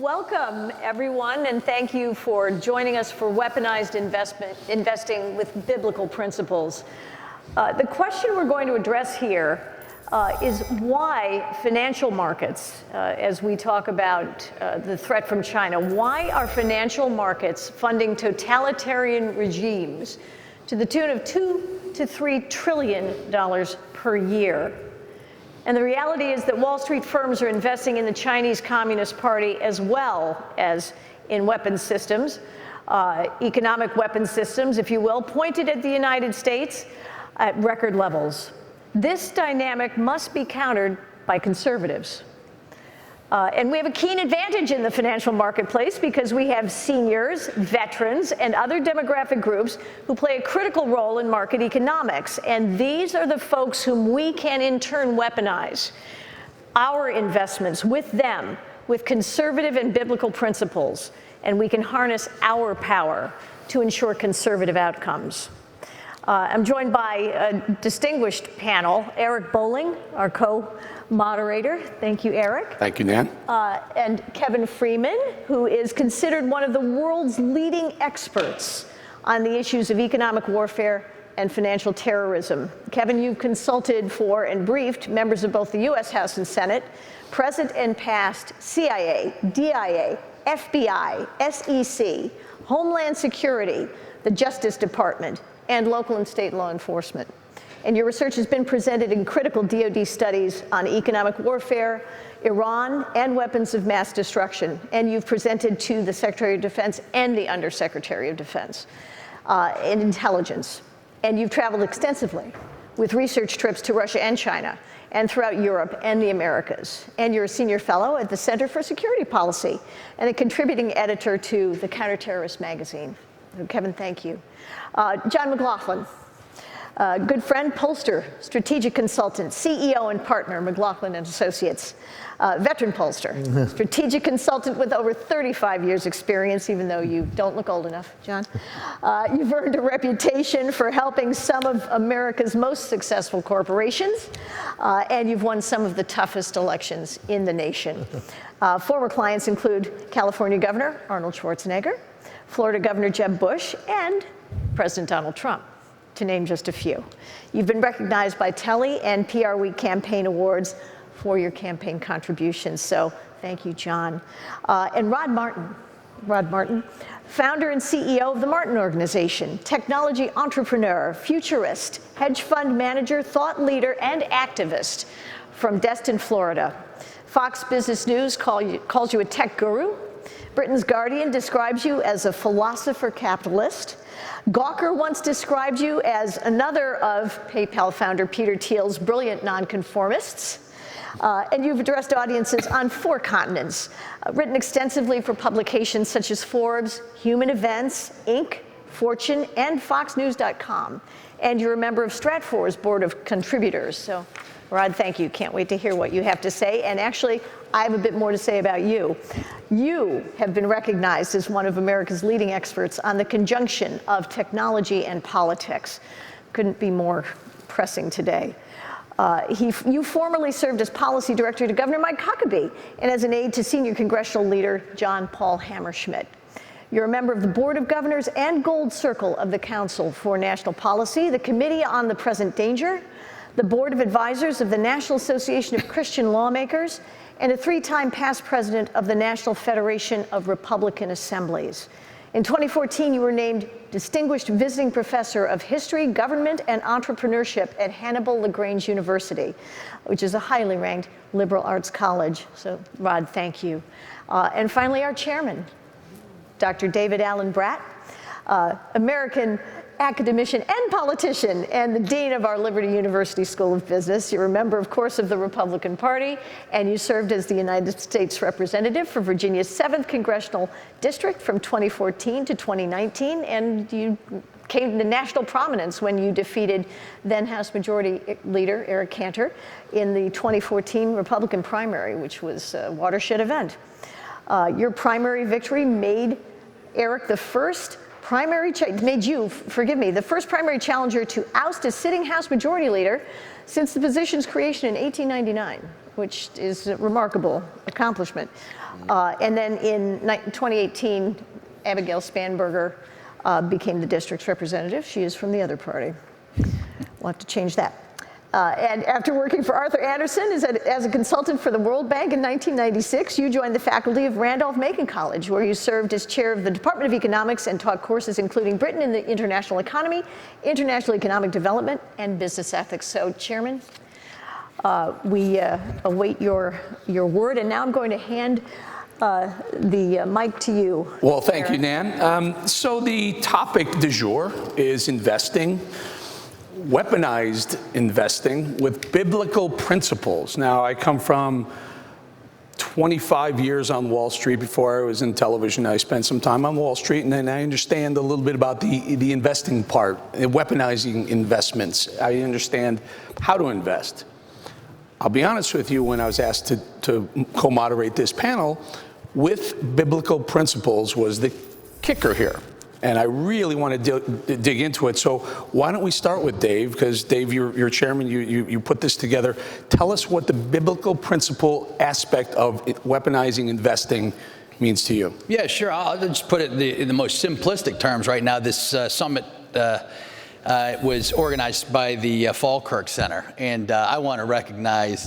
Welcome, everyone, and thank you for joining us for Weaponized Investing with Biblical Principles. The question we're going to address here is why financial markets, as we talk about the threat from China, why are financial markets funding totalitarian regimes to the tune of $2 to $3 trillion per year? And the reality is that Wall Street firms are investing in the Chinese Communist Party as well as in weapons systems, economic weapons systems, if you will, pointed at the United States at record levels. This dynamic must be countered by conservatives. And we have a keen advantage in the financial marketplace because we have seniors, veterans, and other demographic groups who play a critical role in market economics. And these are the folks whom we can in turn weaponize our investments with them, with conservative and biblical principles. And we can harness our power to ensure conservative outcomes. I'm joined by a distinguished panel, Eric Bolling, our co-moderator. Thank you, Eric. Thank you, Nan. And Kevin Freeman, who is considered one of the world's leading experts on the issues of economic warfare and financial terrorism. Kevin, you've consulted for and briefed members of both the U.S. House and Senate, present and past CIA, DIA, FBI, SEC, Homeland Security, the Justice Department, and local and state law enforcement. And your research has been presented in critical DoD studies on economic warfare, Iran, and weapons of mass destruction. And you've presented to the Secretary of Defense and the Undersecretary of Defense in intelligence. And you've traveled extensively with research trips to Russia and China and throughout Europe and the Americas. And you're a senior fellow at the Center for Security Policy and a contributing editor to the Counterterrorist magazine. Kevin, thank you. John McLaughlin, good friend, pollster, strategic consultant, CEO and partner, McLaughlin and Associates, veteran pollster, strategic consultant with over 35 years experience, even though you don't look old enough, John. You've earned a reputation for helping some of America's most successful corporations, and you've won some of the toughest elections in the nation. Former clients include California Governor Arnold Schwarzenegger, Florida Governor Jeb Bush, and President Donald Trump, to name just a few. You've been recognized by Telly and PR Week campaign awards for your campaign contributions, so thank you, John. And Rod Martin, founder and CEO of the Martin Organization, technology entrepreneur, futurist, hedge fund manager, thought leader, and activist from Destin, Florida. Fox Business News calls you a tech guru. Britain's Guardian describes you as a philosopher capitalist. Gawker once described you as another of PayPal founder Peter Thiel's brilliant nonconformists. And you've addressed audiences on 4 continents, written extensively for publications such as Forbes, Human Events, Inc., Fortune, and FoxNews.com. And you're a member of Stratfor's board of contributors. So, Rod, thank you. Can't wait to hear what you have to say. And actually, I have a bit more to say about you. You have been recognized as one of America's leading experts on the conjunction of technology and politics. Couldn't be more pressing today. You formerly served as policy director to Governor Mike Huckabee and as an aide to senior congressional leader John Paul Hammerschmidt. You're a member of the Board of Governors and Gold Circle of the Council for National Policy, the Committee on the Present Danger, the Board of Advisors of the National Association of Christian Lawmakers, and a 3-time past president of the National Federation of Republican Assemblies. In 2014, you were named Distinguished Visiting Professor of History, Government, and Entrepreneurship at Hannibal LaGrange University, which is a highly ranked liberal arts college. So, Rod, thank you. And finally, our chairman, Dr. David Allen Brat, American academician and politician, and the dean of our Liberty University School of Business. You're a member, of course, of the Republican Party, and you served as the United States representative for Virginia's 7th Congressional District from 2014 to 2019, and you came to national prominence when you defeated then House Majority Leader Eric Cantor in the 2014 Republican primary, which was a watershed event. Your primary victory made Eric the first the first primary challenger to oust a sitting House Majority Leader since the position's creation in 1899. which is a remarkable accomplishment. And then in 2018, Abigail Spanberger became the district's representative. She is from the other party. We'll have to change that. And after working for Arthur Andersen as a consultant for the World Bank in 1996, you joined the faculty of Randolph-Macon College, where you served as chair of the Department of Economics and taught courses including Britain in the International Economy, International Economic Development, and Business Ethics. So, Chairman, we await your word, and now I'm going to hand the mic to you. Well, thank you, Nan. So the topic du jour is investing, weaponized investing with biblical principles. Now, I come from 25 years on Wall Street. Before I was in television, I spent some time on Wall Street, and then I understand a little bit about the investing part, weaponizing investments. I understand how to invest. I'll be honest with you, when I was asked to co-moderate this panel, with biblical principles was the kicker here. And I really want to dig into it. So why don't we start with Dave, because Dave, you're chairman, you put this together. Tell us what the biblical principle aspect of weaponizing investing means to you. Yeah, sure. I'll just put it in the most simplistic terms right now. This summit was organized by the Falkirk Center. And I want to recognize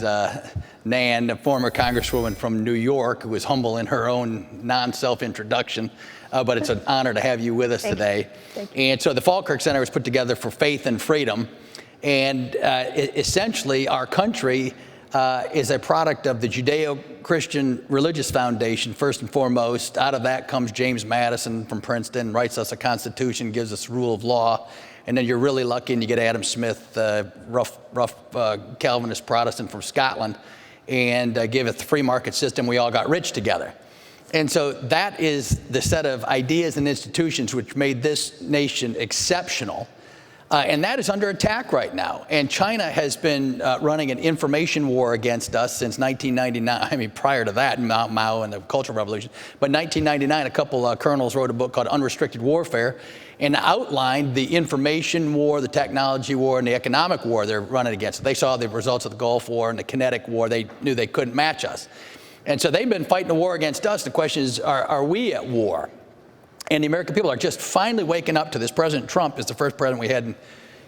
Nan, a former congresswoman from New York, who was humble in her own non-self-introduction. But it's an honor to have you with us today. Thank you. And so the Falkirk Center was put together for faith and freedom. And essentially, our country is a product of the Judeo-Christian Religious Foundation, first and foremost. Out of that comes James Madison from Princeton, writes us a constitution, gives us rule of law. And then you're really lucky and you get Adam Smith, rough Calvinist Protestant from Scotland, and give it the free market system. We all got rich together. And so that is the set of ideas and institutions which made this nation exceptional. And that is under attack right now. And China has been running an information war against us since 1999. I mean, prior to that, Mao and the Cultural Revolution. But 1999, a couple colonels wrote a book called Unrestricted Warfare and outlined the information war, the technology war, and the economic war they're running against. They saw the results of the Gulf War and the kinetic war. They knew they couldn't match us. And so they've been fighting a war against us. The question is, are we at war? And the American people are just finally waking up to this. President Trump is the first president we had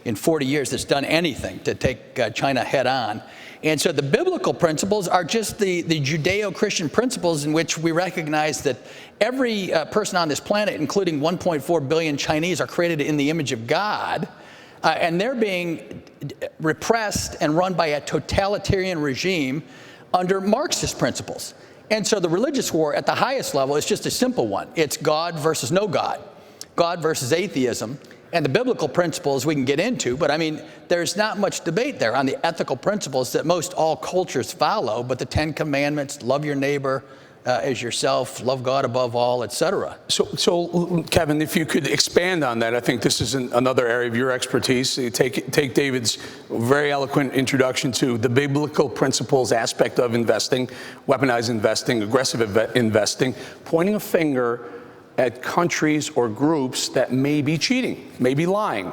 in 40 years that's done anything to take China head on. And so the biblical principles are just the Judeo-Christian principles in which we recognize that every person on this planet, including 1.4 billion Chinese, are created in the image of God. And they're being repressed and run by a totalitarian regime under Marxist principles. And so the religious war at the highest level is just a simple one. It's God versus no God, God versus atheism. And the biblical principles we can get into, but I mean, there's not much debate there on the ethical principles that most all cultures follow, but the 10 Commandments, love your neighbor as yourself, love God above all, etc. So, Kevin, if you could expand on that, I think this is another area of your expertise. You take David's very eloquent introduction to the biblical principles aspect of investing, weaponized investing, aggressive investing, pointing a finger at countries or groups that may be cheating, may be lying,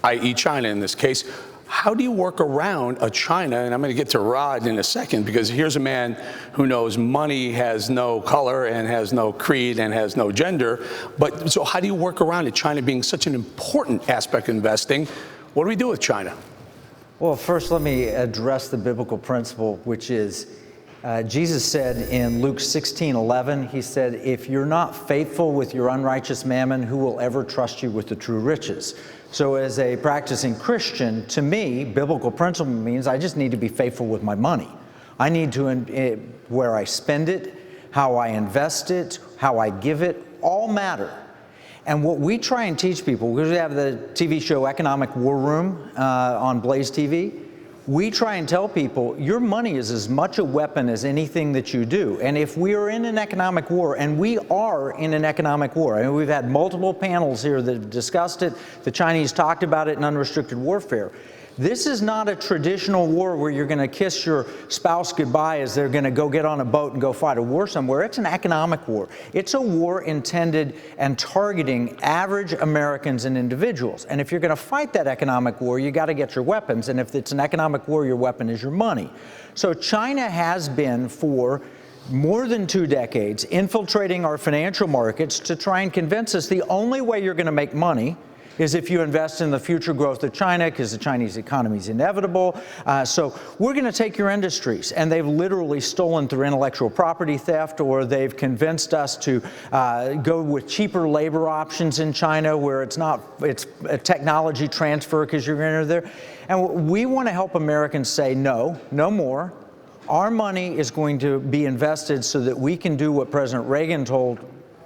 i.e. China in this case. How do you work around a China, and I'm going to get to Rod in a second, because here's a man who knows money has no color and has no creed and has no gender, but so how do you work around it, China being such an important aspect of investing? What do we do with China? Well, first let me address the biblical principle, which is Jesus said in Luke 16:11, he said, if you're not faithful with your unrighteous mammon, who will ever trust you with the true riches? So as a practicing Christian, to me, biblical principle means I just need to be faithful with my money. I need to, where I spend it, how I invest it, how I give it, all matter. And what we try and teach people, because we have the TV show Economic War Room on Blaze TV, we try and tell people your money is as much a weapon as anything that you do. And if we are in an economic war, and we are in an economic war, I mean, we've had multiple panels here that have discussed it, the Chinese talked about it in unrestricted warfare, This is not a traditional war where you're going to kiss your spouse goodbye as they're going to go get on a boat and go fight a war somewhere. It's an economic war. It's a war intended and targeting average Americans and individuals. And if you're going to fight that economic war, you got to get your weapons. And if it's an economic war, your weapon is your money. So China has been, for more than 2 decades, infiltrating our financial markets to try and convince us the only way you're going to make money is if you invest in the future growth of China, because the Chinese economy is inevitable. So we're going to take your industries, and they've literally stolen through intellectual property theft, or they've convinced us to go with cheaper labor options in China, where it's a technology transfer because you're going to there. And we want to help Americans say no more. Our money is going to be invested so that we can do what President Reagan told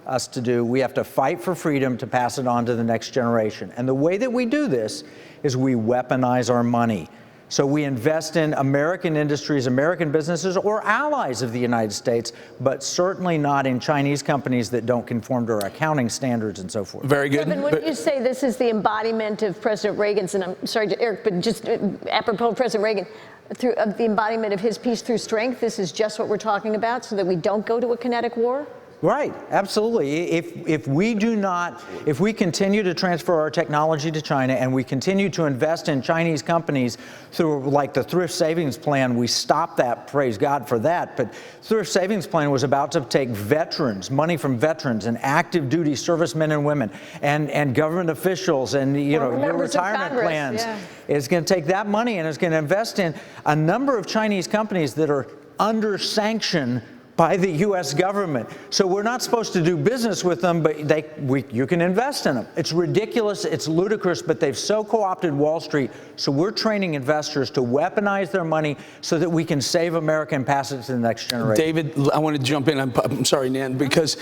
us to do. We have to fight for freedom to pass it on to the next generation. And the way that we do this is we weaponize our money. So we invest in American industries, American businesses, or allies of the United States, but certainly not in Chinese companies that don't conform to our accounting standards and so forth. Very good. Kevin, when you say this is the embodiment of President Reagan's, and I'm sorry to Eric, but just apropos of President Reagan, of the embodiment of his peace through strength, this is just what we're talking about, so that we don't go to a kinetic war? Right, absolutely. If we continue to transfer our technology to China, and we continue to invest in Chinese companies through, like, the thrift savings plan, we stopped that, praise God for that. But thrift savings plan was about to take veterans, money from veterans and active duty servicemen and women, and government officials, and your retirement plans. Yeah. It's going to take that money and it's going to invest in a number of Chinese companies that are under sanction by the U.S. government. So we're not supposed to do business with them, but you can invest in them. It's ridiculous, it's ludicrous, but they've so co-opted Wall Street, so we're training investors to weaponize their money so that we can save America and pass it to the next generation. David, I want to jump in. I'm sorry, Nan, because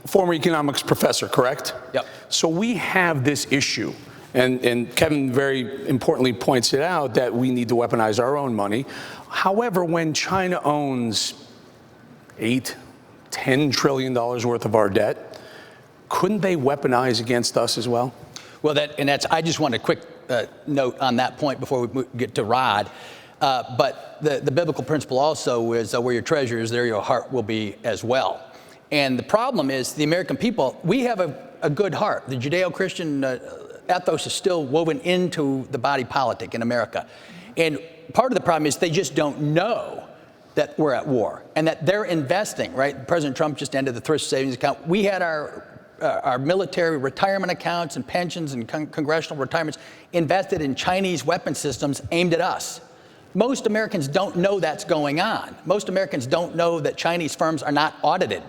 former economics professor, correct? Yep. So we have this issue. And Kevin very importantly points it out that we need to weaponize our own money. However, when China owns $8-10 trillion worth of our debt, couldn't they weaponize against us as well? Well, I just want a quick note on that point before we get to Rod. But the biblical principle also is where your treasure is, there your heart will be as well. And the problem is the American people, we have a good heart. The Judeo-Christian ethos is still woven into the body politic in America. And part of the problem is they just don't know that we're at war and that they're investing, right? President Trump just ended the thrift savings account. We had our military retirement accounts and pensions and congressional retirements invested in Chinese weapon systems aimed at us. Most Americans don't know that's going on. Most Americans don't know that Chinese firms are not audited.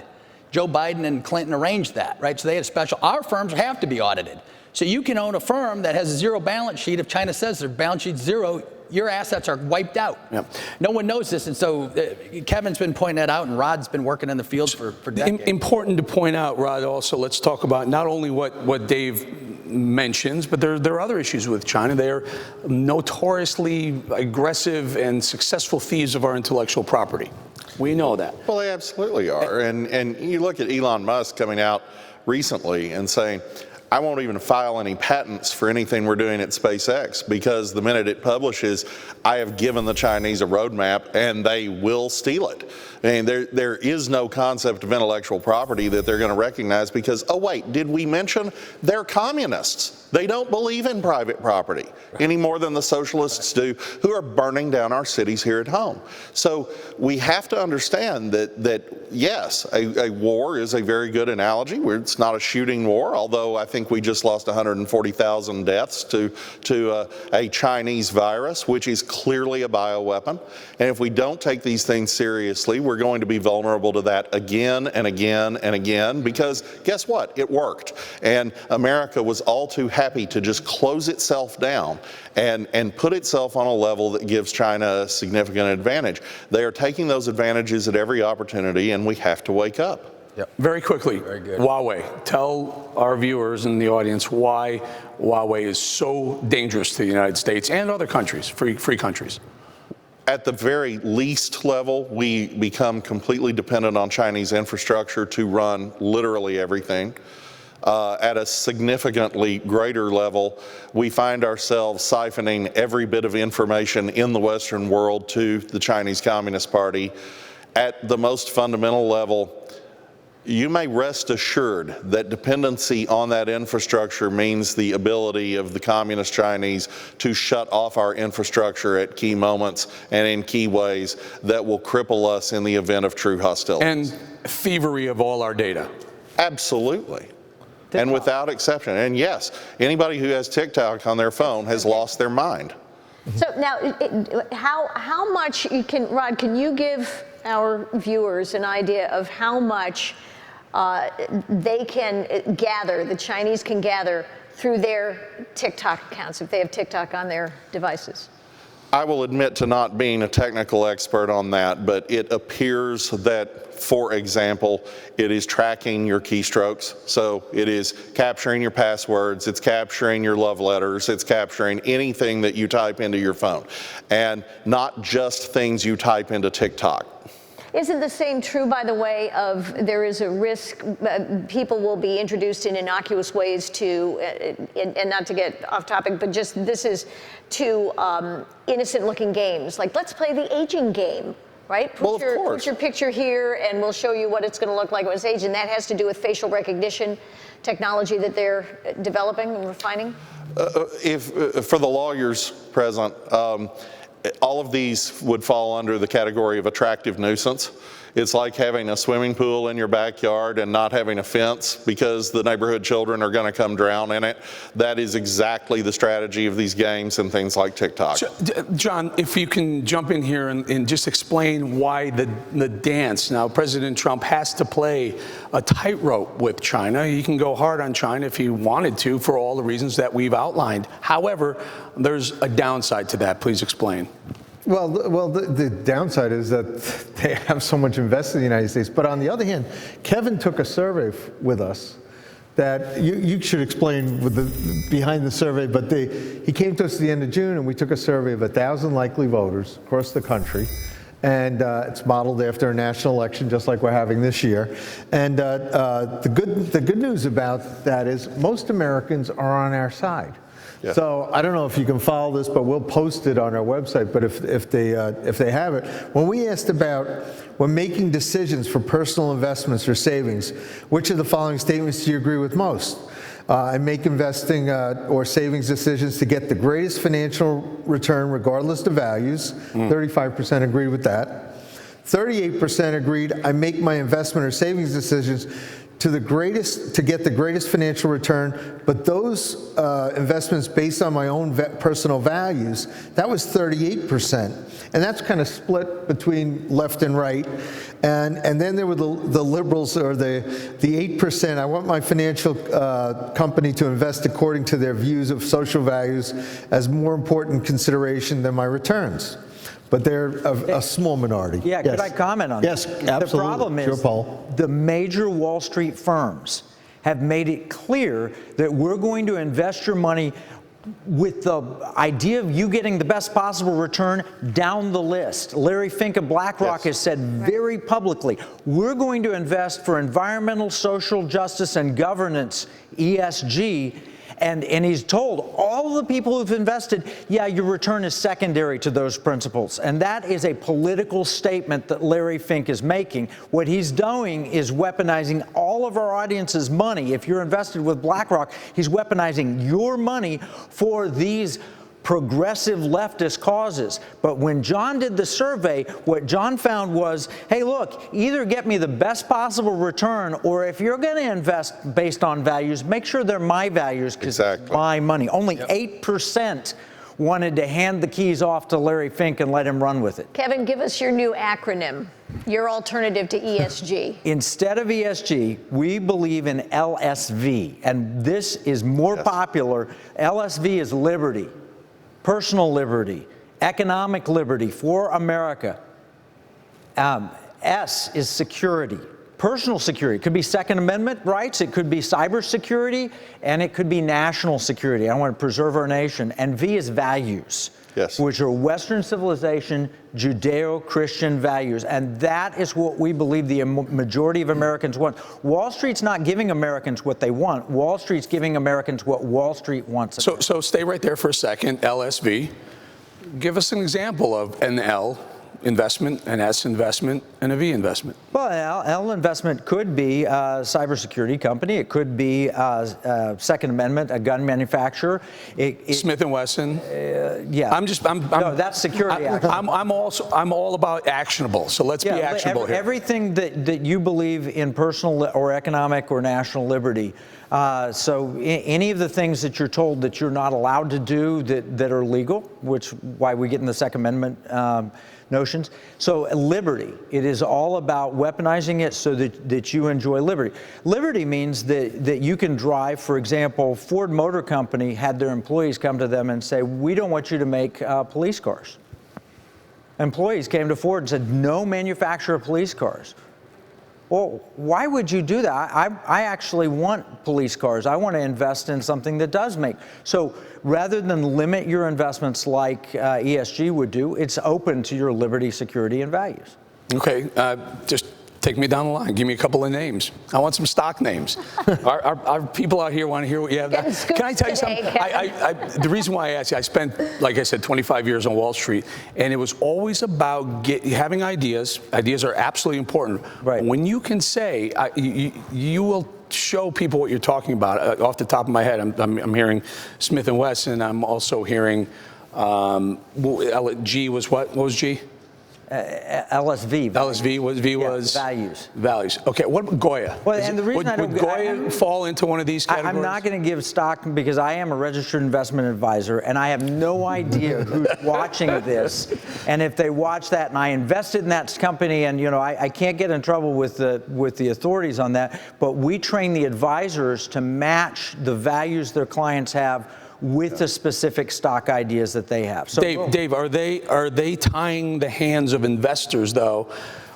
Joe Biden and Clinton arranged that, right? So they had a special, our firms have to be audited. So you can own a firm that has a zero balance sheet. If China says their balance sheet's zero, your assets are wiped out. Yep. No one knows this, and so Kevin's been pointing that out, and Rod's been working in the field for decades. Important to point out, Rod, also, let's talk about not only what Dave mentions, but there are other issues with China. They are notoriously aggressive and successful thieves of our intellectual property. We know that. Well, they absolutely are. And you look at Elon Musk coming out recently and saying, I won't even file any patents for anything we're doing at SpaceX, because the minute it publishes, I have given the Chinese a roadmap and they will steal it. I mean, there is no concept of intellectual property that they're going to recognize because, oh wait, did we mention they're communists? They don't believe in private property any more than the socialists do, who are burning down our cities here at home. So we have to understand that yes, a war is a very good analogy. It's not a shooting war, although I think we just lost 140,000 deaths to a Chinese virus, which is clearly a bioweapon. And if we don't take these things seriously, we're going to be vulnerable to that again and again and again, because guess what? It worked. And America was all too happy to just close itself down and put itself on a level that gives China a significant advantage. They are taking those advantages at every opportunity, and we have to wake up. Yep. Very quickly, Huawei. Tell our viewers and the audience why Huawei is so dangerous to the United States and other countries, free countries. At the very least level, we become completely dependent on Chinese infrastructure to run literally everything. at a significantly greater level. We find ourselves siphoning every bit of information in the Western world to the Chinese Communist Party. At the most fundamental level, you may rest assured that dependency on that infrastructure means the ability of the Communist Chinese to shut off our infrastructure at key moments and in key ways that will cripple us in the event of true hostility. And thievery of all our data. Absolutely. And without exception. And yes, anybody who has TikTok on their phone has lost their mind. So now, how much Rod, can you give our viewers an idea of how much they can gather, the Chinese can gather through their TikTok accounts if they have TikTok on their devices? I will admit to not being a technical expert on that, but it appears that, for example, it is tracking your keystrokes. So it is capturing your passwords, it's capturing your love letters, it's capturing anything that you type into your phone, and not just things you type into TikTok. Isn't the same true, by the way, of there is a risk people will be introduced in innocuous ways to, and not to get off topic, but just this is to innocent-looking games, like let's play the aging game, right? Put your picture here, and we'll show you what it's going to look like when it's aged, and that has to do with facial recognition technology that they're developing and refining. For the lawyers present, all of these would fall under the category of attractive nuisance. It's like having a swimming pool in your backyard and not having a fence because the neighborhood children are going to come drown in it. That is exactly the strategy of these games and things like TikTok. John, if you can jump in here and just explain why the dance. Now, President Trump has to play a tightrope with China. He can go hard on China if he wanted to for all the reasons that we've outlined. However, there's a downside to that. Please explain. Well, the downside is that they have so much invested in the United States. But on the other hand, Kevin took a survey with us that you should explain behind the survey. But he came to us at the end of June, and we took a survey of 1,000 likely voters across the country. And it's modeled after a national election, just like we're having this year. And the good news about that is most Americans are on our side. Yeah. So I don't know if you can follow this, but we'll post it on our website. But if they have it, when we asked about when making decisions for personal investments or savings, which of the following statements do you agree with most? I make investing or savings decisions to get the greatest financial return regardless of values. 35% agreed with that. 38% agreed I make my investment or savings decisions to get the greatest financial return, but those investments based on my own personal values, that was 38%. And that's kind of split between left and right. And then there were the liberals, or the 8%. I want my financial company to invest according to their views of social values as more important consideration than my returns. But they're a small minority. Yeah, yes. Could I comment on that? Yes, absolutely. The problem is Paul. The major Wall Street firms have made it clear that we're going to invest your money with the idea of you getting the best possible return down the list. Larry Fink of BlackRock has said very publicly, we're going to invest for environmental, social justice, and governance, ESG. And he's told all the people who've invested, yeah, your return is secondary to those principles. And that is a political statement that Larry Fink is making. What he's doing is weaponizing all of our audience's money. If you're invested with BlackRock, he's weaponizing your money for these progressive leftist causes. But when John did the survey, what John found was, hey, look, either get me the best possible return, or if you're going to invest based on values, make sure they're my values, because it's my money. Only 8% wanted to hand the keys off to Larry Fink and let him run with it. Kevin, give us your new acronym, your alternative to ESG. Instead of ESG, we believe in LSV, and this is more popular. LSV is liberty. Personal liberty, economic liberty for America. S is security, personal security. It could be Second Amendment rights, it could be cybersecurity, and it could be national security. I want to preserve our nation. And V is values. Yes. which are Western civilization, Judeo-Christian values. And that is what we believe the majority of Americans want. Wall Street's not giving Americans what they want. Wall Street's giving Americans what Wall Street wants. So stay right there for a second, LSV. Give us an example of an L investment, an S investment, and a V investment. Well, L investment could be a cybersecurity company. It could be Second Amendment, a gun manufacturer. Smith & Wesson. Yeah. No, that's security. I'm all about actionable. So let's be actionable here. Everything that you believe in personal or economic or national liberty. So any of the things that you're told that you're not allowed to do that are legal, which why we get in the Second Amendment notions. So liberty, it is all about weaponizing it so that you enjoy liberty. Liberty means that you can drive, for example, Ford Motor Company had their employees come to them and say, we don't want you to make police cars. Employees came to Ford and said, no manufacture of police cars. Well, why would you do that? I actually want police cars. I want to invest in something that does make. So rather than limit your investments like ESG would do, it's open to your liberty, security, and values. Okay, just take me down the line. Give me a couple of names. I want some stock names. Our people out here want to hear what you have. Can I tell you something? The reason why I asked you, I spent, like I said, 25 years on Wall Street, and it was always about having ideas. Ideas are absolutely important. Right. When you can say, you will show people what you're talking about. Off the top of my head, I'm hearing Smith & Wesson. I'm also hearing, G was what? What was G? LSV. LSV was values. Values. Okay. What about Goya? Well, and the reason would Goya fall into one of these categories? I'm not going to give stock because I am a registered investment advisor, and I have no idea who's watching this. And if they watch that, and I invested in that company, and I can't get in trouble with the authorities on that. But we train the advisors to match the values their clients have with the specific stock ideas that they have. So, Dave, are they tying the hands of investors though?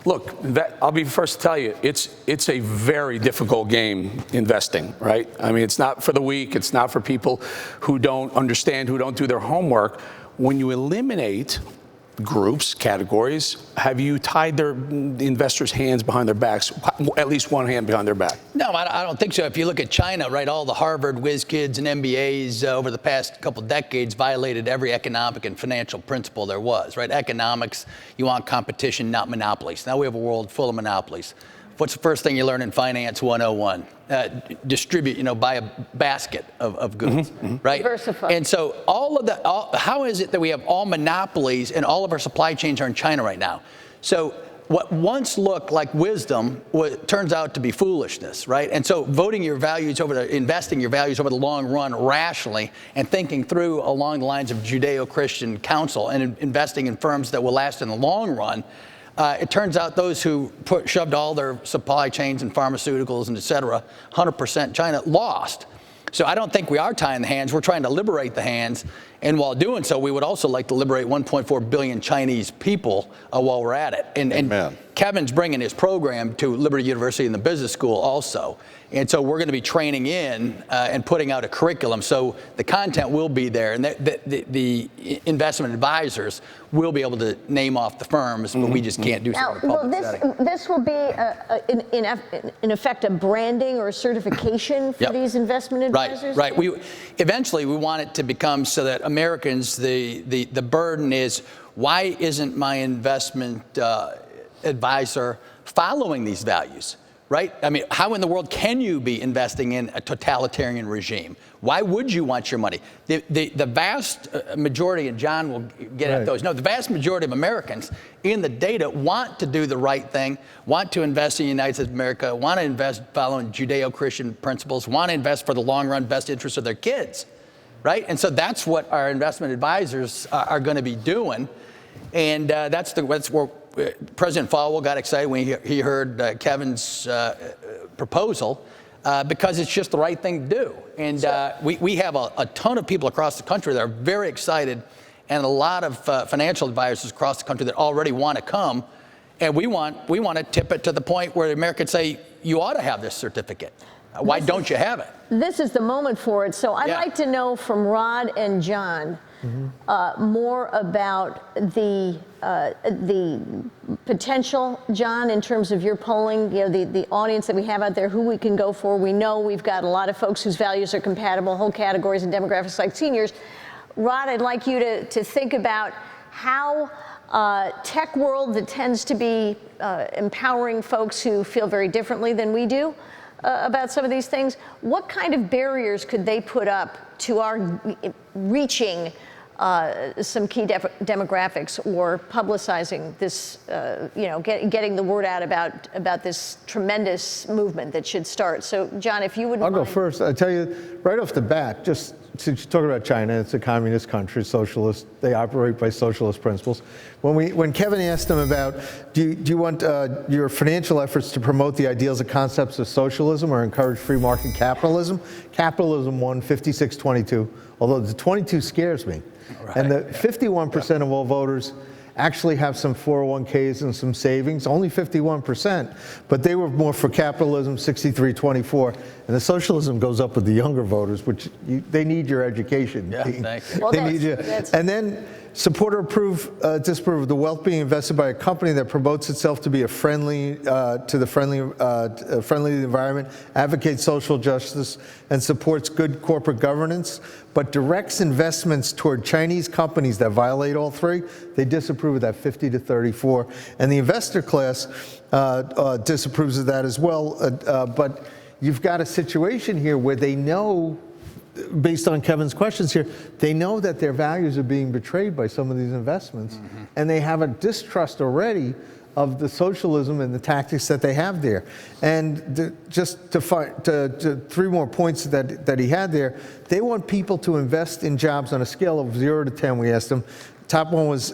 Look, I'll be the first to tell you, it's a very difficult game investing, right? I mean, it's not for the weak. It's not for people who don't understand, who don't do their homework. When you eliminate groups, categories, have you tied the investors' hands behind their backs, at least one hand behind their back? No, I don't think so. If you look at China, right, all the Harvard whiz kids and MBAs over the past couple decades violated every economic and financial principle there was, right? Economics, you want competition, not monopolies. Now we have a world full of monopolies. What's the first thing you learn in Finance 101? Distribute, buy a basket of goods, right? Diversify. And so how is it that we have all monopolies and all of our supply chains are in China right now? So what once looked like wisdom turns out to be foolishness, right? And so investing your values over the long run rationally and thinking through along the lines of Judeo-Christian counsel and investing in firms that will last in the long run, it turns out those who shoved all their supply chains and pharmaceuticals and et cetera, 100% China, lost. So I don't think we are tying the hands. We're trying to liberate the hands. And while doing so, we would also like to liberate 1.4 billion Chinese people while we're at it. And Kevin's bringing his program to Liberty University and the business school also. And so we're going to be training in and putting out a curriculum. So the content will be there. And the investment advisors will be able to name off the firms, but we just can't do so in a public setting. This will be, in effect, a branding or a certification for these investment advisors? Right. Eventually, we want it to become so that Americans, the burden is, why isn't my investment advisor following these values? Right? I mean, how in the world can you be investing in a totalitarian regime? Why would you want your money? The vast majority, and John will get at those. No, the vast majority of Americans in the data want to do the right thing, want to invest in the United States of America, want to invest following Judeo-Christian principles, want to invest for the long run best interest of their kids. Right? And so that's what our investment advisors are going to be doing. And that's where President Falwell got excited when he heard Kevin's proposal because it's just the right thing to do. And we have a ton of people across the country that are very excited, and a lot of financial advisors across the country that already want to come. And we want to tip it to the point where Americans say, you ought to have this certificate. Why don't you have it? This is the moment for it. So I'd like to know from Rod and John, more about the potential, John, in terms of your polling, the audience that we have out there, who we can go for. We know we've got a lot of folks whose values are compatible, whole categories and demographics like seniors. Rod, I'd like you to think about how tech world that tends to be empowering folks who feel very differently than we do about some of these things. What kind of barriers could they put up to our reaching some key demographics or publicizing this, getting the word out about this tremendous movement that should start? So, John, if you wouldn't I'll mind. go first. I tell you right off the bat, just since you're talking about China, it's a communist country, socialist. They operate by socialist principles. When Kevin asked them about, do you want your financial efforts to promote the ideals and concepts of socialism or encourage free market capitalism? Capitalism won 56-22, although the 22 scares me. Right. And the 51% of all voters actually have some 401ks and some savings, only 51%, but they were more for capitalism, 63-24, and the socialism goes up with the younger voters, which they need your education. Yeah, thank you. Well, They need you. And then support or disapprove of the wealth being invested by a company that promotes itself to be a friendly to the environment, advocates social justice, and supports good corporate governance, but directs investments toward Chinese companies that violate all three. They disapprove of that 50-34, and the investor class disapproves of that as well. But you've got a situation here where they know, based on Kevin's questions here, they know that their values are being betrayed by some of these investments, and they have a distrust already of the socialism and the tactics that they have there. And just to three more points that he had there, they want people to invest in jobs on a scale of 0 to 10, we asked them. Top one was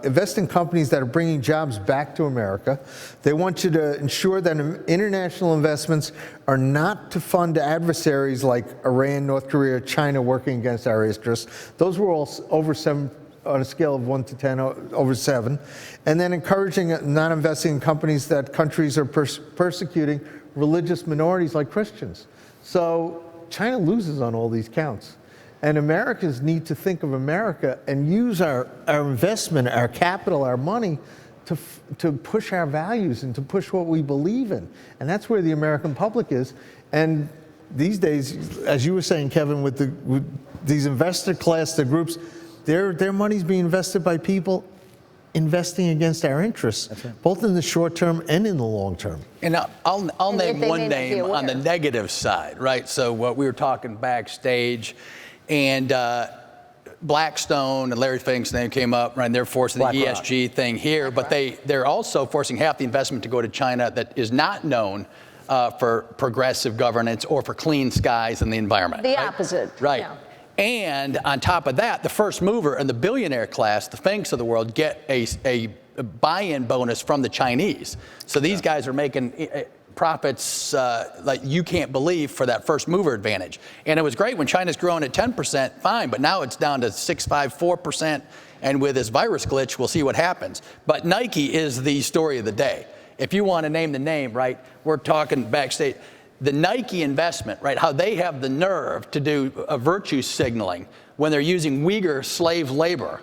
invest in companies that are bringing jobs back to America. They want you to ensure that international investments are not to fund adversaries like Iran, North Korea, China working against our interests. Those were all over 7, on a scale of 1 to 10, over 7. And then encouraging not investing in companies that countries are persecuting religious minorities like Christians. So China loses on all these counts. And Americans need to think of America and use our investment, our capital, our money to push our values and to push what we believe in. And that's where the American public is. And these days, as you were saying, Kevin, with these investor class, the groups, their money's being invested by people investing against our interests, right, both in the short term and in the long term. And I'll name one name on the negative side, right? So what we were talking backstage, and Blackstone and Larry Fink's name came up, right? And they're forcing the ESG thing here, but they're also forcing half the investment to go to China that is not known for progressive governance or for clean skies and the environment. The opposite. Right. Yeah. And on top of that, the first mover and the billionaire class, the Finks of the world, get a buy-in bonus from the Chinese. So these guys are making profits like you can't believe for that first mover advantage. And it was great when China's growing at 10%, fine, but now it's down to 6.5%, 4%. And with this virus glitch, we'll see what happens. But Nike is the story of the day. If you want to name the name, right, we're talking backstage. The Nike investment, right, how they have the nerve to do a virtue signaling when they're using Uyghur slave labor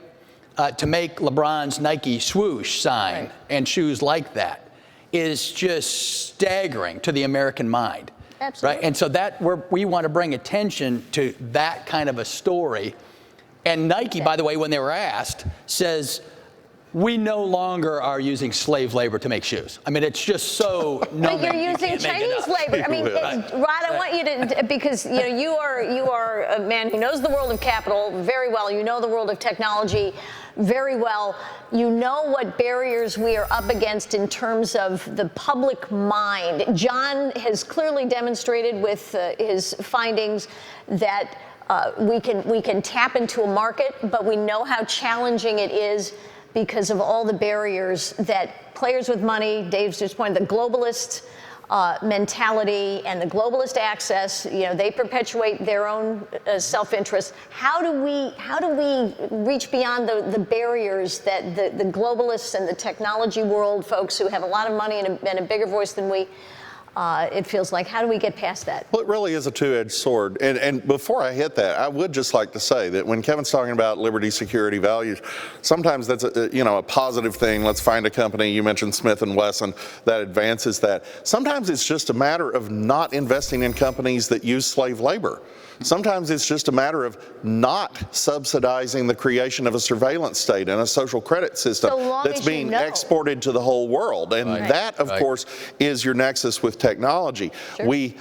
to make LeBron's Nike swoosh sign and shoes like that is just staggering to the American mind. Absolutely. Right? And so we want to bring attention to that kind of a story. And Nike, by the way, when they were asked, says, we no longer are using slave labor to make shoes. I mean, it's just so But you're using Chinese labor. I mean, Rod, I want you to, because you are a man who knows the world of capital very well. You know the world of technology very well. You know what barriers we are up against in terms of the public mind. John has clearly demonstrated with his findings that we can tap into a market, but we know how challenging it is because of all the barriers that players with money, Dave's just pointed, the globalist mentality and the globalist access, they perpetuate their own self-interest. How do we reach beyond the barriers that the globalists and the technology world folks who have a lot of money and a bigger voice than we It feels like, how do we get past that? Well, it really is a two-edged sword. And before I hit that, I would just like to say that when Kevin's talking about liberty, security, values, sometimes that's a positive thing. Let's find a company, you mentioned Smith & Wesson, that advances that. Sometimes it's just a matter of not investing in companies that use slave labor. Sometimes it's just a matter of not subsidizing the creation of a surveillance state and a social credit system that's being exported to the whole world. And that, of course, is your nexus with technology. Sure. We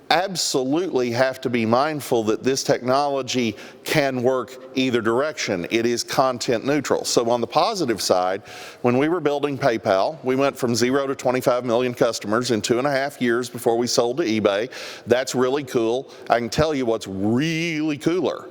absolutely have to be mindful that this technology can work either direction. It is content neutral. So on the positive side, when we were building PayPal, we went from 0 to 25 million customers in 2.5 years before we sold to eBay. That's really cool. I can tell you what's really cooler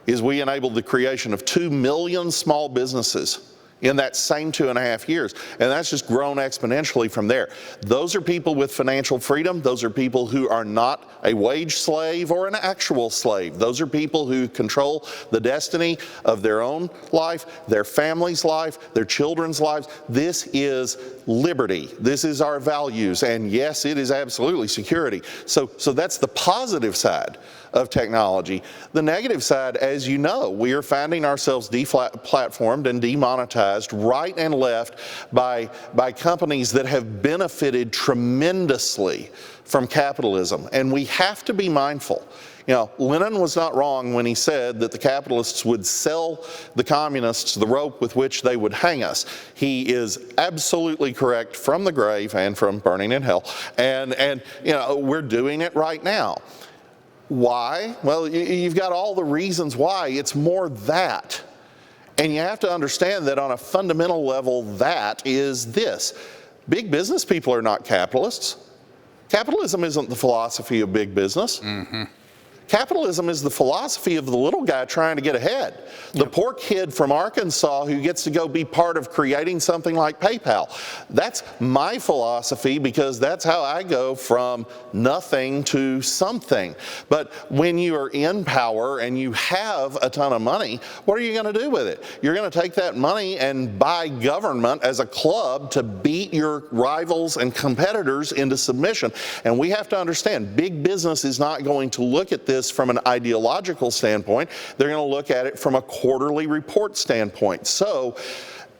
is we enabled the creation of 2 million small businesses in that same 2.5 years. And that's just grown exponentially from there. Those are people with financial freedom. Those are people who are not a wage slave or an actual slave. Those are people who control the destiny of their own life, their family's life, their children's lives. This is liberty. This is our values. And yes, it is absolutely security. So that's the positive side of technology. The negative side, as you know, we are finding ourselves deplatformed and demonetized right and left by companies that have benefited tremendously from capitalism. And we have to be mindful. You know, Lenin was not wrong when he said that the capitalists would sell the communists the rope with which they would hang us. He is absolutely correct from the grave and from burning in hell. And you know, we're doing it right now. Why? Well, you've got all the reasons why. It's more that. And you have to understand that on a fundamental level, that is this. Big business people are not capitalists. Capitalism isn't the philosophy of big business. Mm-hmm. Capitalism is the philosophy of the little guy trying to get ahead. The poor kid from Arkansas who gets to go be part of creating something like PayPal. That's my philosophy because that's how I go from nothing to something. But when you are in power and you have a ton of money, what are you going to do with it? You're going to take that money and buy government as a club to beat your rivals and competitors into submission. And we have to understand, big business is not going to look at this from an ideological standpoint. They're going to look at it from a quarterly report standpoint. So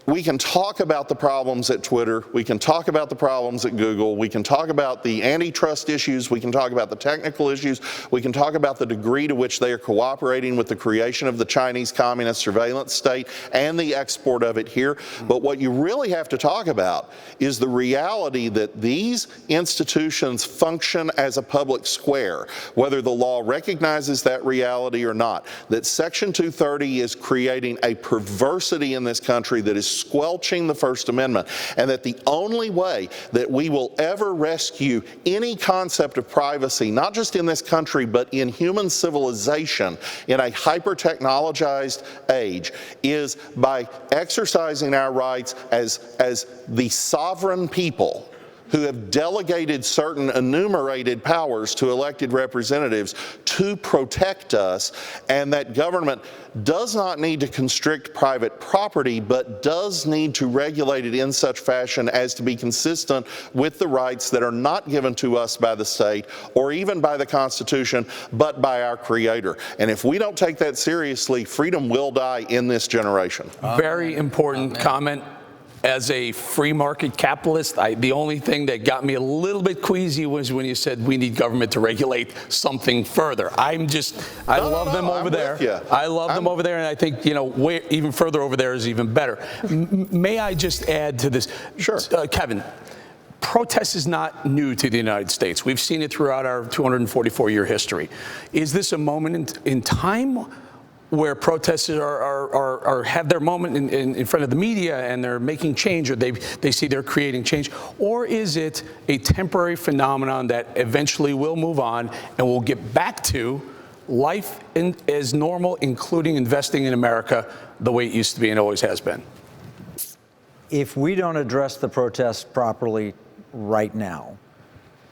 we can talk about the problems at Twitter, we can talk about the problems at Google, we can talk about the antitrust issues, we can talk about the technical issues, we can talk about the degree to which they are cooperating with the creation of the Chinese Communist surveillance state and the export of it here. But what you really have to talk about is the reality that these institutions function as a public square, whether the law recognizes that reality or not, that Section 230 is creating a perversity in this country that is squelching the First Amendment, and that the only way that we will ever rescue any concept of privacy, not just in this country, but in human civilization in a hyper-technologized age, is by exercising our rights as the sovereign people who have delegated certain enumerated powers to elected representatives to protect us, and that government does not need to constrict private property, but does need to regulate it in such fashion as to be consistent with the rights that are not given to us by the state or even by the Constitution, but by our Creator. And if we don't take that seriously, freedom will die in this generation. Very important comment. As a free market capitalist, the only thing that got me a little bit queasy was when you said we need government to regulate something further. I love them over there. I love them over there, and I think, you know, even further over there is even better. May I just add to this? Sure. Kevin, protest is not new to the United States. We've seen it throughout our 244-year history. Is this a moment in time where protesters have their moment in front of the media and they're making change, or they see they're creating change? Or is it a temporary phenomenon that eventually will move on and we'll get back to life as normal, including investing in America the way it used to be and always has been? If we don't address the protests properly right now,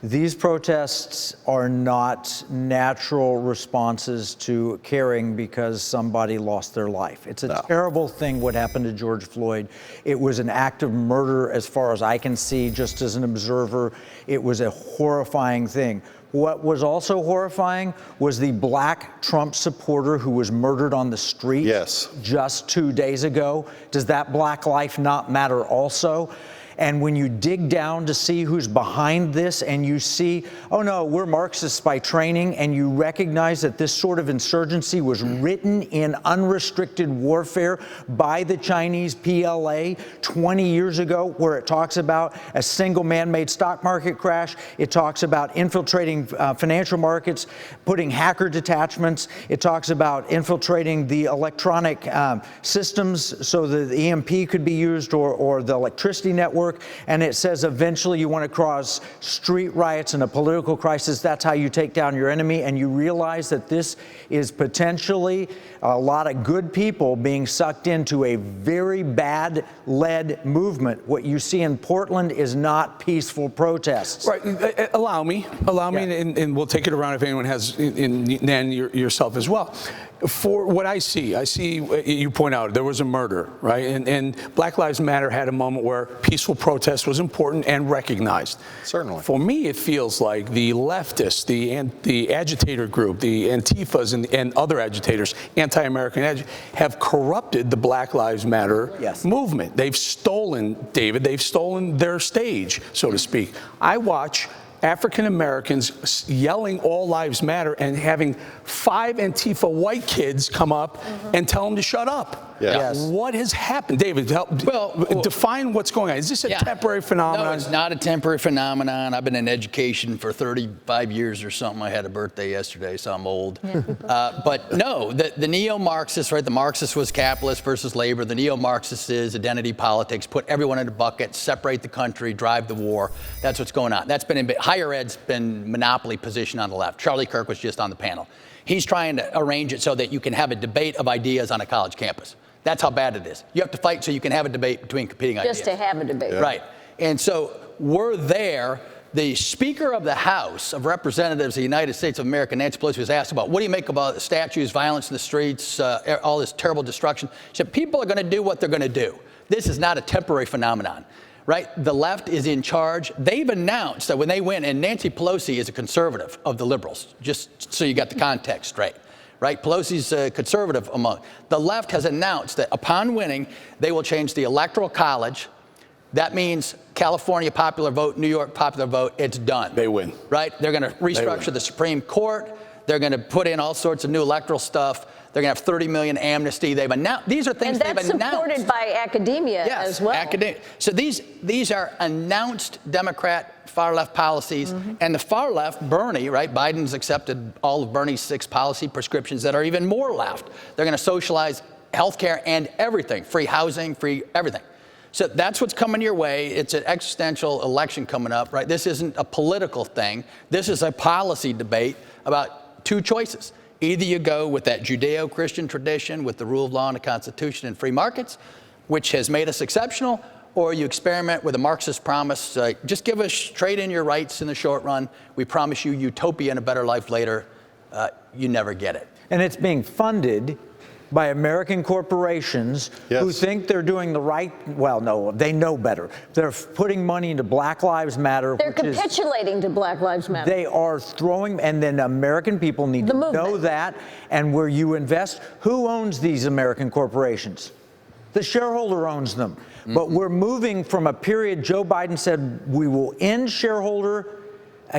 These protests are not natural responses to caring because somebody lost their life. It's a terrible thing what happened to George Floyd. It was an act of murder as far as I can see, just as an observer. It was a horrifying thing. What was also horrifying was the black Trump supporter who was murdered on the street just 2 days ago. Does that black life not matter also? And when you dig down to see who's behind this and you see, oh no, we're Marxists by training, and you recognize that this sort of insurgency was written in unrestricted warfare by the Chinese PLA 20 years ago, where it talks about a single man-made stock market crash. It talks about infiltrating financial markets, putting hacker detachments. It talks about infiltrating the electronic systems so that the EMP could be used, or the electricity network. And it says eventually you want to cause street riots and a political crisis. That's how you take down your enemy. And you realize that this is potentially a lot of good people being sucked into a very bad led movement. What you see in Portland is not peaceful protests. Right. Allow me, and we'll take it around if anyone has, Nan, yourself as well. For what I see you point out there was a murder, right? And Black Lives Matter had a moment where peaceful protest was important and recognized. Certainly. For me, it feels like the leftists, the agitator group, the Antifas and other agitators, anti-American have corrupted the Black Lives Matter movement. They've stolen, David, their stage, so to speak. I watch African Americans yelling all lives matter and having 5 Antifa white kids come up and tell them to shut up. What has happened? David, define what's going on. Is this a temporary phenomenon? No, it's not a temporary phenomenon. I've been in education for 35 years or something. I had a birthday yesterday, so I'm old. But no, the neo-Marxists, right? The Marxist was capitalist versus labor. The neo-Marxist is identity politics, put everyone in a bucket, separate the country, drive the war. That's what's going on. That's been higher ed's been monopoly position on the left. Charlie Kirk was just on the panel. He's trying to arrange it so that you can have a debate of ideas on a college campus. That's how bad it is. You have to fight so you can have a debate between competing ideas. Just to have a debate. Right. And so we're there. The Speaker of the House of Representatives of the United States of America, Nancy Pelosi, was asked about, what do you make about statues, violence in the streets, all this terrible destruction? She said, people are going to do what they're going to do. This is not a temporary phenomenon. Right? The left is in charge. They've announced that when they win, and Nancy Pelosi is a conservative of the liberals, just so you got the context straight. Right? Pelosi's a conservative among. The left has announced that upon winning, they will change the Electoral College. That means California popular vote, New York popular vote, it's done. They win. Right? They're going to restructure the Supreme Court. They're going to put in all sorts of new electoral stuff. They're going to have 30 million amnesty. They've announced, these are things they've announced. And that's supported by academia as well. Academia. So these are announced Democrat far left policies. And the far left, Bernie, right? Biden's accepted all of Bernie's 6 policy prescriptions that are even more left. They're going to socialize healthcare and everything, free housing, free everything. So that's what's coming your way. It's an existential election coming up, right? This isn't a political thing. This is a policy debate about 2 choices. Either you go with that Judeo-Christian tradition with the rule of law and the Constitution and free markets, which has made us exceptional, or you experiment with a Marxist promise, just give us, trade in your rights in the short run. We promise you utopia and a better life later. You never get it. And it's being funded by American corporations who think they're doing the right, well, no, they know better. They're putting money into Black Lives Matter. They're capitulating to Black Lives Matter. They are throwing, and then American people need to know that. And where you invest, who owns these American corporations? The shareholder owns them. But we're moving from a period, Joe Biden said, we will end shareholder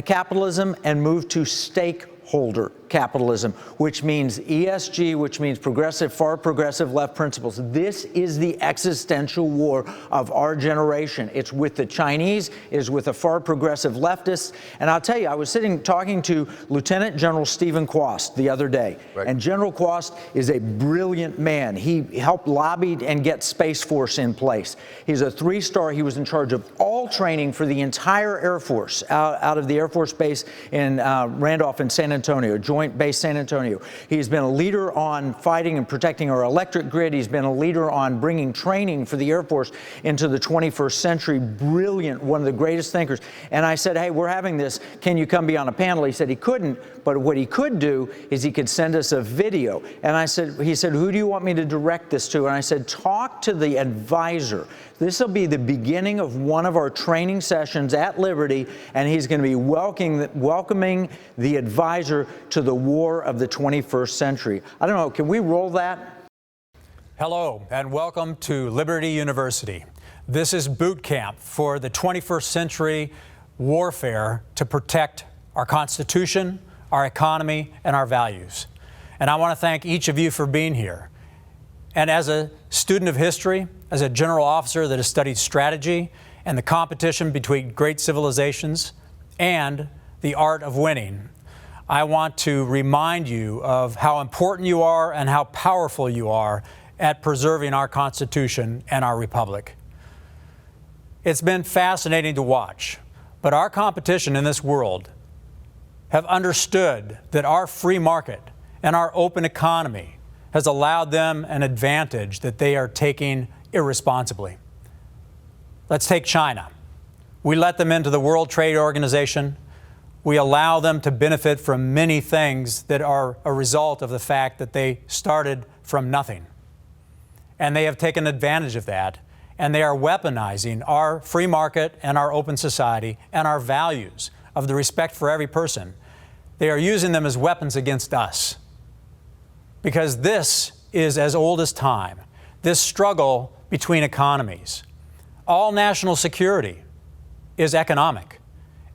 capitalism and move to stakeholder capitalism, which means ESG, which means progressive, far progressive left principles. This is the existential war of our generation. It's with the Chinese, it is with the far progressive leftists. And I'll tell you, I was talking to Lieutenant General Stephen Quast the other day. Right. And General Quast is a brilliant man. He helped lobby and get Space Force in place. He's a 3-star. He was in charge of all training for the entire Air Force out of the Air Force Base in Randolph in San Antonio, Joint Base San Antonio. He's been a leader on fighting and protecting our electric grid. He's been a leader on bringing training for the Air Force into the 21st century. Brilliant, one of the greatest thinkers. And I said, hey, we're having this. Can you come be on a panel? He said he couldn't, but what he could do is he could send us a video. And he said, who do you want me to direct this to? And I said, talk to the advisor. This will be the beginning of one of our training sessions at Liberty, and he's going to be welcoming the advisor to the war of the 21st century. I don't know, can we roll that? Hello, and welcome to Liberty University. This is boot camp for the 21st century warfare to protect our Constitution, our economy, and our values. And I want to thank each of you for being here. And as a student of history, as a general officer that has studied strategy and the competition between great civilizations and the art of winning, I want to remind you of how important you are and how powerful you are at preserving our Constitution and our Republic. It's been fascinating to watch, but our competition in this world have understood that our free market and our open economy has allowed them an advantage that they are taking irresponsibly. Let's take China. We let them into the World Trade Organization. We allow them to benefit from many things that are a result of the fact that they started from nothing. And they have taken advantage of that, and they are weaponizing our free market and our open society and our values of the respect for every person. They are using them as weapons against us. Because this is as old as time, this struggle between economies. All national security is economic,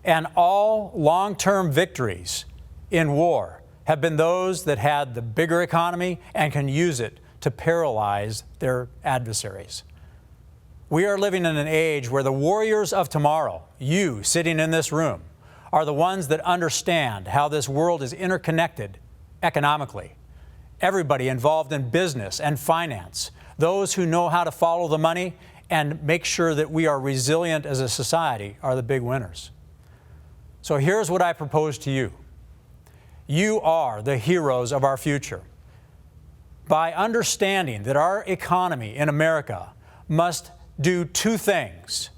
and all long-term victories in war have been those that had the bigger economy and can use it to paralyze their adversaries. We are living in an age where the warriors of tomorrow, you sitting in this room, are the ones that understand how this world is interconnected economically. Everybody involved in business and finance, those who know how to follow the money and make sure that we are resilient as a society, are the big winners. So here's what I propose to you. You are the heroes of our future. By understanding that our economy in America must do two things.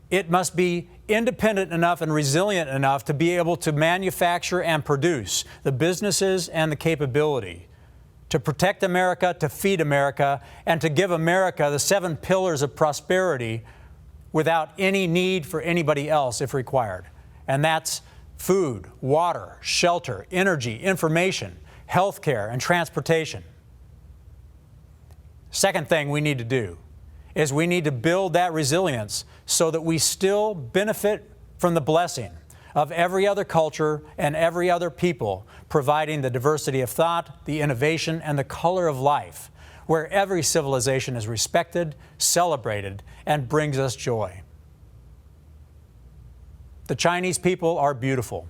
It must be independent enough and resilient enough to be able to manufacture and produce the businesses and the capability to protect America, to feed America, and to give America the 7 pillars of prosperity without any need for anybody else if required. And that's food, water, shelter, energy, information, healthcare, and transportation. Second thing we need to do is we need to build that resilience so that we still benefit from the blessing of every other culture and every other people, providing the diversity of thought, the innovation, and the color of life, where every civilization is respected, celebrated, and brings us joy. The Chinese people are beautiful.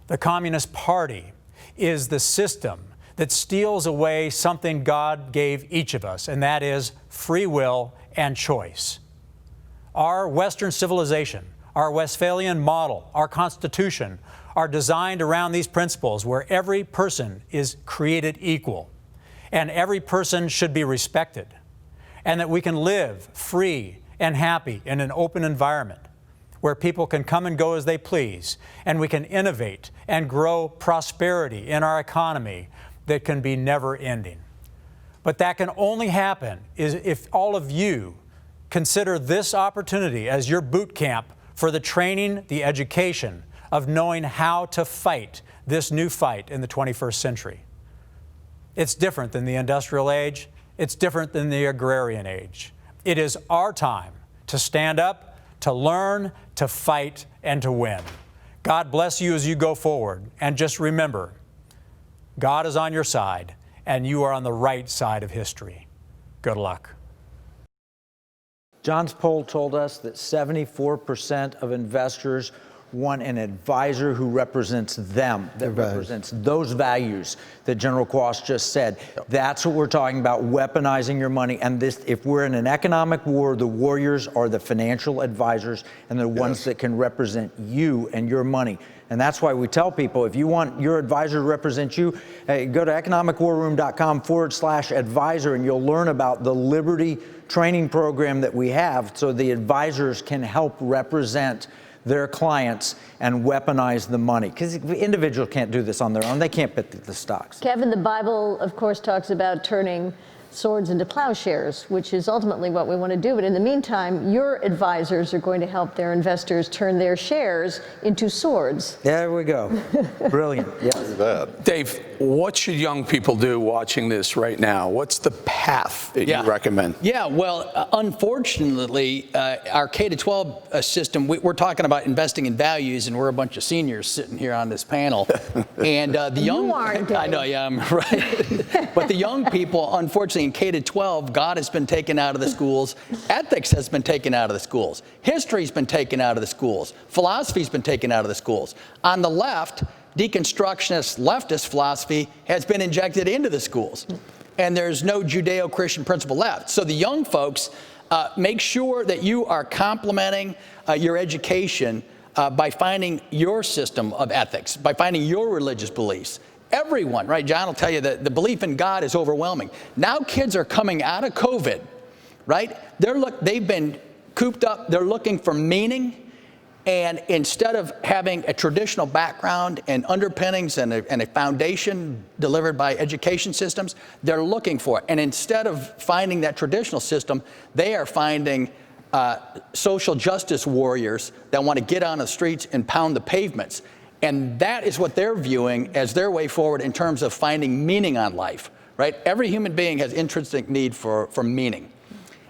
The Communist Party is the system that steals away something God gave each of us, and that is free will and choice. Our Western civilization, our Westphalian model, our Constitution are designed around these principles where every person is created equal and every person should be respected, and that we can live free and happy in an open environment where people can come and go as they please, and we can innovate and grow prosperity in our economy that can be never ending. But that can only happen if all of you consider this opportunity as your boot camp for the training, the education of knowing how to fight this new fight in the 21st century. It's different than the industrial age. It's different than the agrarian age. It is our time to stand up, to learn, to fight, and to win. God bless you as you go forward. And just remember, God is on your side, and you are on the right side of history. Good luck. John's poll told us that 74% of investors want an advisor who represents them, that represents those values that General Quast just said. That's what we're talking about, weaponizing your money. And this, if we're in an economic war, the warriors are the financial advisors and the ones that can represent you and your money. And that's why we tell people, if you want your advisor to represent you, go to economicwarroom.com/advisor, and you'll learn about the Liberty training program that we have, so the advisors can help represent their clients and weaponize the money. Because the individual can't do this on their own. They can't pick the stocks. Kevin, the Bible, of course, talks about turning swords into plowshares, which is ultimately what we want to do. But in the meantime, your advisors are going to help their investors turn their shares into swords. There we go. Brilliant. Yes. Dave, what should young people do watching this right now? What's the path that you recommend? Yeah, well, unfortunately, our K-12 system, we're talking about investing in values, and we're a bunch of seniors sitting here on this panel. And the young, you aren't, Dave. I know, yeah, I'm right. But the young people, unfortunately, in K-12, God has been taken out of the schools. Ethics has been taken out of the schools. History's been taken out of the schools. Philosophy's been taken out of the schools. On the left, deconstructionist leftist philosophy has been injected into the schools. And there's no Judeo-Christian principle left. So the young folks, make sure that you are complementing your education by finding your system of ethics, by finding your religious beliefs. Everyone, right? John will tell you that the belief in God is overwhelming. Now kids are coming out of COVID, right? They've been cooped up. They're looking for meaning. And instead of having a traditional background and underpinnings and a foundation delivered by education systems, they're looking for it. And instead of finding that traditional system, they are finding social justice warriors that want to get on the streets and pound the pavements. And that is what they're viewing as their way forward in terms of finding meaning on life, right? Every human being has intrinsic need for meaning.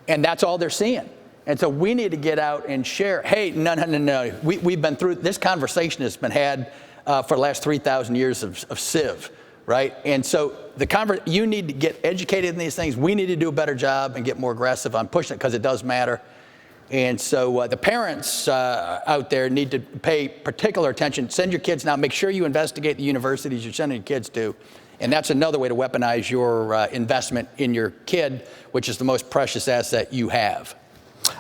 And that's all they're seeing. And so we need to get out and share, hey, no. We've been through, this conversation has been had for the last 3,000 years of Civ, right? And so you need to get educated in these things. We need to do a better job and get more aggressive on pushing it because it does matter. And so the parents out there need to pay particular attention. Send your kids now. Make sure you investigate the universities you're sending your kids to. And that's another way to weaponize your investment in your kid, which is the most precious asset you have.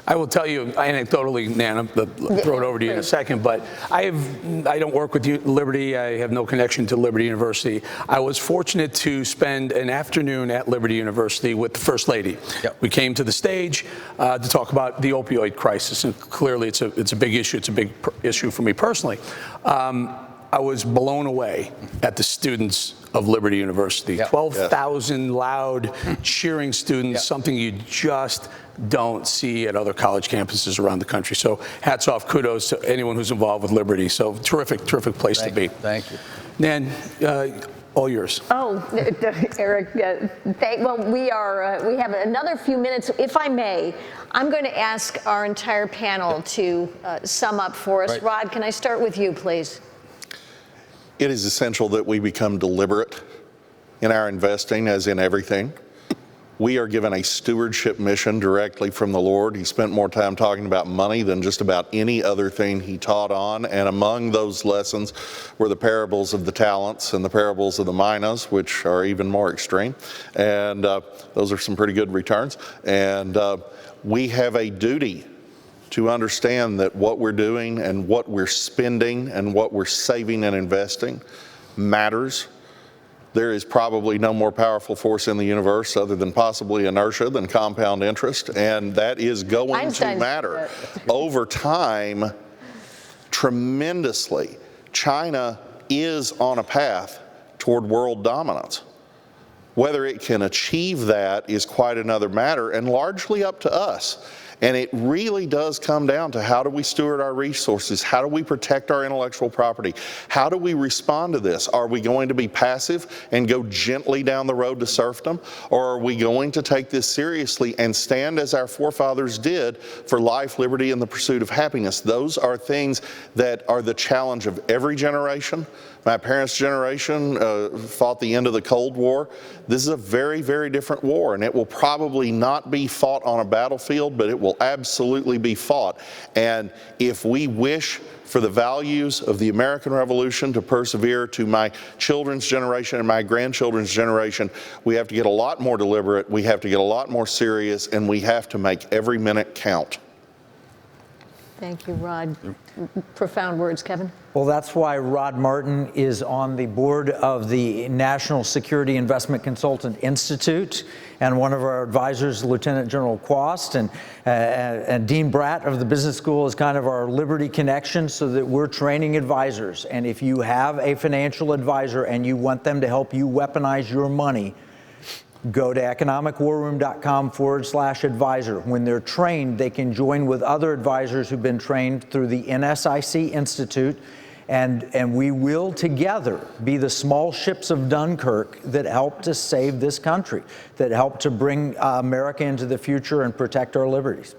I will tell you anecdotally, Nan, I'll throw it over to you in a second, but I don't work with Liberty. I have no connection to Liberty University. I was fortunate to spend an afternoon at Liberty University with the First Lady. Yep. We came to the stage to talk about the opioid crisis, and clearly it's a big issue. It's a big issue for me personally. I was blown away at the students of Liberty University. Yep. 12,000 loud, cheering students, something you just don't see at other college campuses around the country. So hats off, kudos to anyone who's involved with Liberty. So terrific place to be. Thank you. Nan, all yours. Oh, Eric, well, we have another few minutes. If I may, I'm going to ask our entire panel to sum up for us. Right. Rod, can I start with you, please? It is essential that we become deliberate in our investing, as in everything. We are given a stewardship mission directly from the Lord. He spent more time talking about money than just about any other thing he taught on. And among those lessons were the parables of the talents and the parables of the minas, which are even more extreme. And those are some pretty good returns. And we have a duty to understand that what we're doing and what we're spending and what we're saving and investing matters. There is probably no more powerful force in the universe other than possibly inertia than compound interest, and that is going to matter over time tremendously. China is on a path toward world dominance. Whether it can achieve that is quite another matter and largely up to us. And it really does come down to how do we steward our resources? How do we protect our intellectual property? How do we respond to this? Are we going to be passive and go gently down the road to serfdom? Or are we going to take this seriously and stand as our forefathers did for life, liberty, and the pursuit of happiness? Those are things that are the challenge of every generation. My parents' generation fought the end of the Cold War. This is a very, very different war, and it will probably not be fought on a battlefield, but it will absolutely be fought. And if we wish for the values of the American Revolution to persevere to my children's generation and my grandchildren's generation, we have to get a lot more deliberate, we have to get a lot more serious, and we have to make every minute count. Thank you, Rod. Profound words, Kevin. Well, that's why Rod Martin is on the board of the National Security Investment Consultant Institute, and one of our advisors, Lieutenant General Quast, and Dean Brat of the Business School is kind of our Liberty connection, so that we're training advisors. And if you have a financial advisor and you want them to help you weaponize your money, go to economicwarroom.com/advisor. When they're trained, they can join with other advisors who've been trained through the NSIC Institute, and we will together be the small ships of Dunkirk that help to save this country, that help to bring America into the future and protect our liberties.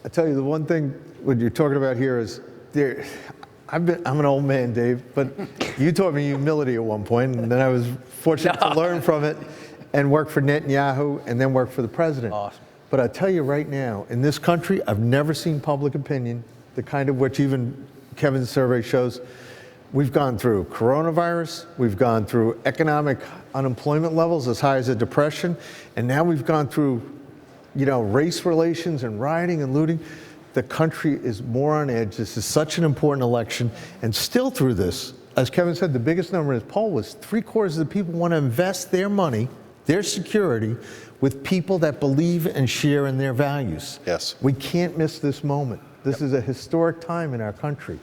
I tell you, the one thing what you're talking about here is I'm an old man, Dave, but you taught me humility at one point, and then I was fortunate to learn from it and work for Netanyahu and then work for the president. Awesome. But I tell you right now, in this country, I've never seen public opinion, the kind of which even Kevin's survey shows. We've gone through coronavirus, we've gone through economic unemployment levels as high as a depression, and now we've gone through, race relations and rioting and looting. The country is more on edge. This is such an important election, and still through this, as Kevin said, the biggest number in his poll was 3/4 of the people want to invest their money, their security, with people that believe and share in their values. Yes. We can't miss this moment. This is a historic time in our country.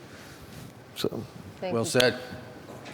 So, Well said.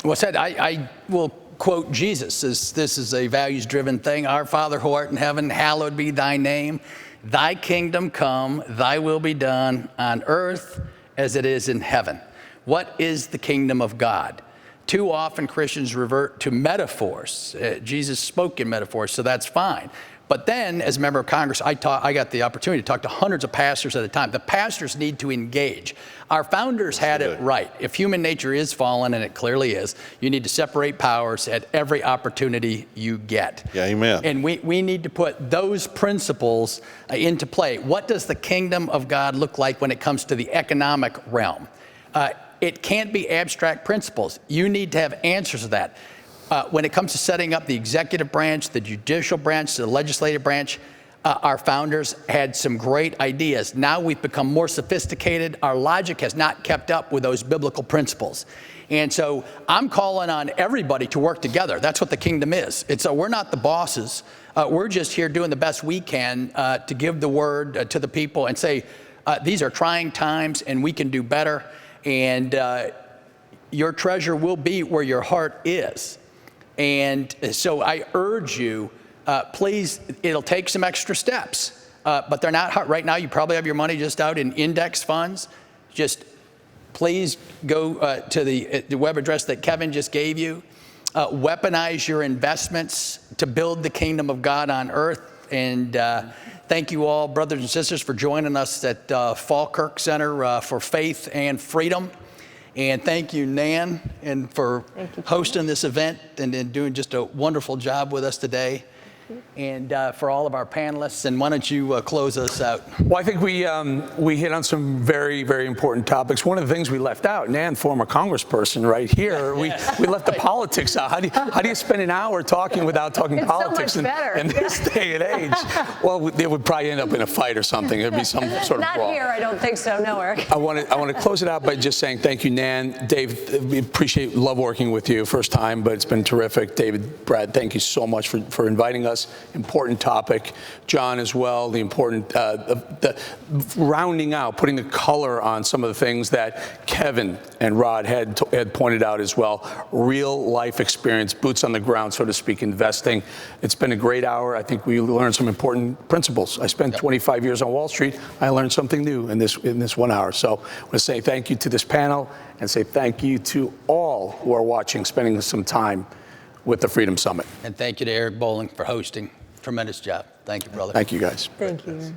Well said. I will quote Jesus. This is a values-driven thing. Our Father who art in heaven, hallowed be thy name. Thy kingdom come, thy will be done on earth as it is in heaven. What is the kingdom of God? Too often Christians revert to metaphors. Jesus spoke in metaphors, so that's fine. But then, as a member of Congress, I got the opportunity to talk to hundreds of pastors at a time. The pastors need to engage. Our founders had it right. If human nature is fallen, and it clearly is, you need to separate powers at every opportunity you get. Yeah, amen. And we need to put those principles into play. What does the kingdom of God look like when it comes to the economic realm? It can't be abstract principles. You need to have answers to that. When it comes to setting up the executive branch, the judicial branch, the legislative branch, our founders had some great ideas. Now we've become more sophisticated. Our logic has not kept up with those biblical principles. And so I'm calling on everybody to work together. That's what the kingdom is. We're not the bosses. We're just here doing the best we can to give the word to the people and say, these are trying times and we can do better. And your treasure will be where your heart is. And so I urge you, please, it'll take some extra steps, but they're not hard. Right now, you probably have your money just out in index funds. Just please go to the web address that Kevin just gave you. Weaponize your investments to build the kingdom of God on earth. And thank you all, brothers and sisters, for joining us at Falkirk Center for Faith and Freedom. And thank you, Nan, and for hosting this event and doing just a wonderful job with us today. And for all of our panelists, and why don't you close us out? Well, I think we hit on some very, very important topics. One of the things we left out, Nan, former congressperson right here, we left the politics out. How do you spend an hour talking without talking it's politics so much better. in this day and age? Well, they would probably end up in a fight or something. There'd be some sort of Not brawl. here, I don't think so. No, Eric. I want to close it out by just saying thank you, Nan. Dave, we love working with you. First time, but it's been terrific. David, Brad, thank you so much for inviting us. Important topic. John as well, the important, the rounding out, putting the color on some of the things that Kevin and Rod had pointed out as well. Real life experience, boots on the ground, so to speak, investing. It's been a great hour. I think we learned some important principles. I spent 25 years on Wall Street. I learned something new in this 1 hour. So I want to say thank you to this panel and say thank you to all who are watching, spending some time with the Freedom Summit. And thank you to Eric Bolling for hosting. Tremendous job. Thank you, brother. Thank you, guys. Thank you.